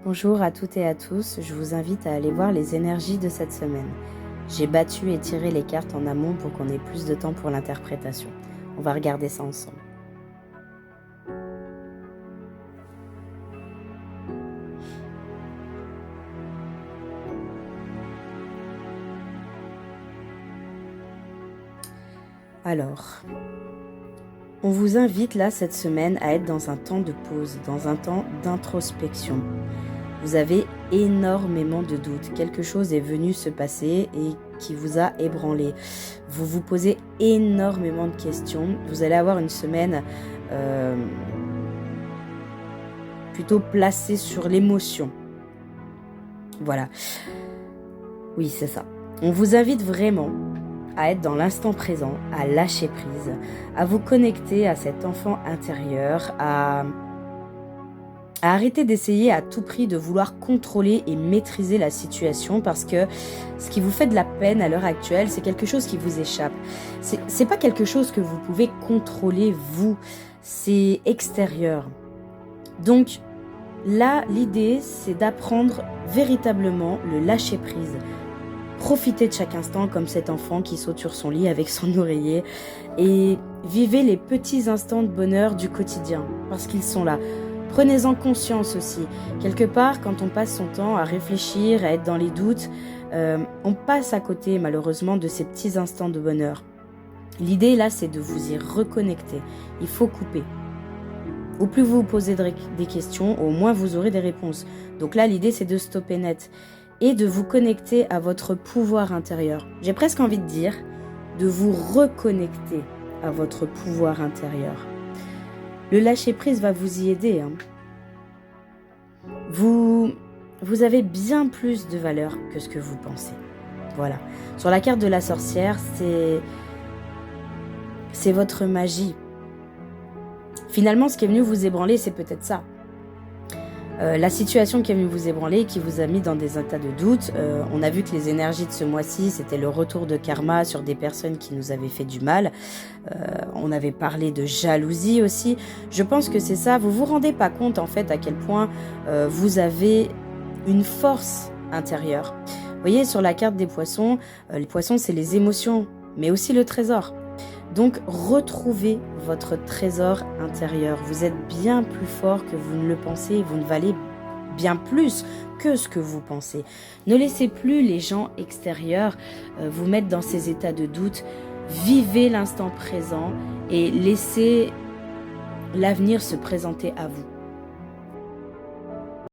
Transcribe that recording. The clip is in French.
Bonjour à toutes et à tous, je vous invite à aller voir les énergies de cette semaine. J'ai battu et tiré les cartes en amont pour qu'on ait plus de temps pour l'interprétation. On va regarder ça ensemble. Alors, on vous invite là cette semaine à être dans un temps de pause, dans un temps d'introspection. Vous avez énormément de doutes. Quelque chose est venu se passer et qui vous a ébranlé. Vous vous posez énormément de questions. Vous allez avoir une semaine plutôt placée sur l'émotion. Voilà. Oui, c'est ça. On vous invite vraiment à être dans l'instant présent, à lâcher prise, à vous connecter à cet enfant intérieur, à arrêter d'essayer à tout prix de vouloir contrôler et maîtriser la situation, parce que ce qui vous fait de la peine à l'heure actuelle, c'est quelque chose qui vous échappe. C'est pas quelque chose que vous pouvez contrôler vous, c'est extérieur. Donc là, l'idée, c'est d'apprendre véritablement le lâcher prise. Profitez de chaque instant comme cet enfant qui saute sur son lit avec son oreiller et vivez les petits instants de bonheur du quotidien parce qu'ils sont là. Prenez-en conscience aussi. Quelque part, quand on passe son temps à réfléchir, à être dans les doutes, on passe à côté malheureusement de ces petits instants de bonheur. L'idée là, c'est de vous y reconnecter. Il faut couper. Au plus vous vous posez des questions, au moins vous aurez des réponses. Donc là, l'idée, c'est de stopper net et de vous connecter à votre pouvoir intérieur. J'ai presque envie de dire de vous reconnecter à votre pouvoir intérieur. Le lâcher-prise va vous y aider. Vous avez bien plus de valeur que ce que vous pensez. Voilà. Sur la carte de la sorcière, c'est votre magie. Finalement, ce qui est venu vous ébranler, c'est peut-être ça. La situation qui est venue vous ébranler, qui vous a mis dans des états de doute, on a vu que les énergies de ce mois-ci, c'était le retour de karma sur des personnes qui nous avaient fait du mal. On avait parlé de jalousie aussi. Je pense que c'est ça. Vous vous rendez pas compte en fait à quel point vous avez une force intérieure. Vous voyez sur la carte des poissons, les poissons c'est les émotions, mais aussi le trésor. Donc, retrouvez votre trésor intérieur. Vous êtes bien plus fort que vous ne le pensez. Vous ne valez bien plus que ce que vous pensez. Ne laissez plus les gens extérieurs vous mettre dans ces états de doute. Vivez l'instant présent et laissez l'avenir se présenter à vous.